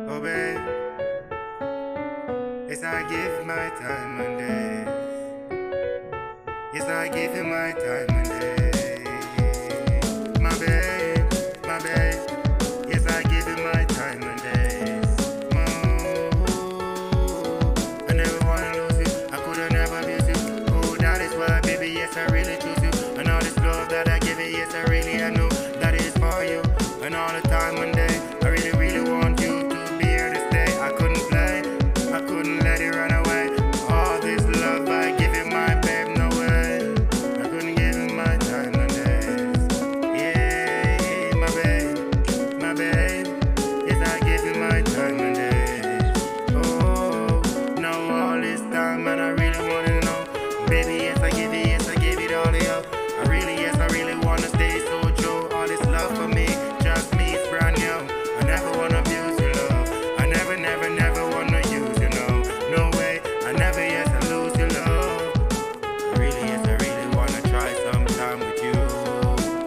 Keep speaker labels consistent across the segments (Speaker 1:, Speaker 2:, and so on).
Speaker 1: Oh babe, yes I give my time and day. Yes I give you my time and day. My babe, yes I give you my time and days. I never wanna lose you, I coulda never abuse you. Oh, that is why, baby, yes I really choose you. And all this love that I give you, yes I really I know that it is for you. And all the time and day, I really, really want you to be here to stay. I couldn't play, I couldn't let it run away. All this love I give you, my babe, no way. I couldn't give you my time and days. Yeah, my babe, yes I give you my time and days. Oh, now all this time and I really wanna know, baby, yes I give it all to you. I really, yes I really wanna stay so true. All this love for me, just me, it's brand new. I never wanna abuse your love. I never, never, never wanna use you, no, no way. I never, yes I lose your love. I really, yes I really wanna try some time with you.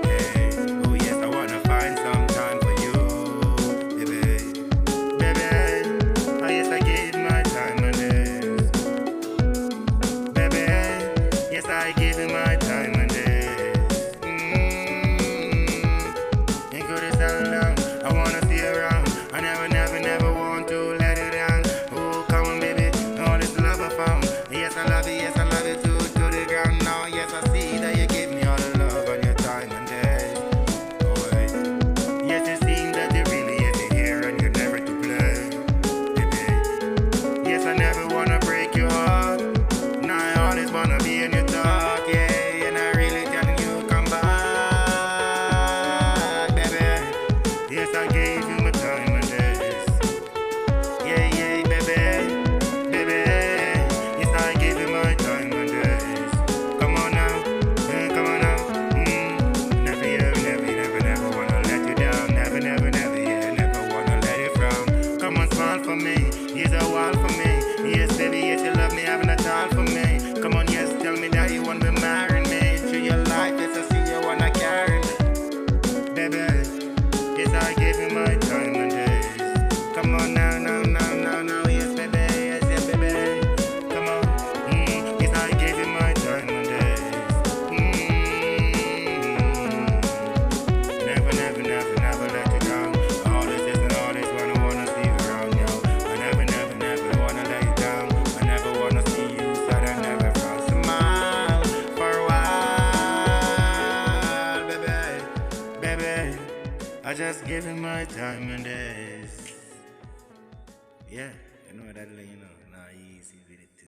Speaker 1: Yeah. Oh yes, I wanna find some time for you, baby. Oh yes I give my time and days. Baby, yes I give you my time and days. Ain't good as hell down. I wanna see you around. I never, never, never want to let you down. Oh, come on, baby. All this love I found. Yes, I love you to the ground. Now, yes, I see that you give me all the love and your time and days. Oh, wait. Yes, it seems that you really is here and you're never to play, baby. Yes, I never wanna break your heart. Now I always wanna be in your thought, yeah. And I really telling you, come back, baby. Yes, I gave you my time and days. Yeah, yeah, baby. Yes, I gave you my time and days. Come on now, come on now. Never, never wanna let you down. Never, yeah, never wanna let you frown. Come on, smile for me. Here's a wall for me. Yes, baby, yes, you love me, having a child for me. Come on, yes, tell me that you want to marry me. Through your life, yes, I see you wanna carry me. Baby, yes, I give you my time and days. Come on now, yes, baby, yes, baby. Come on, yes, I give you my time and days. Never, never let you down. All this, yes, and all this, wanna see you around, yo. I never, never wanna let you down. I never wanna see you sad, I never frown. Smile for a while, baby. I just give you my time and days. Yeah, you know that, you know, nah, easy with it too.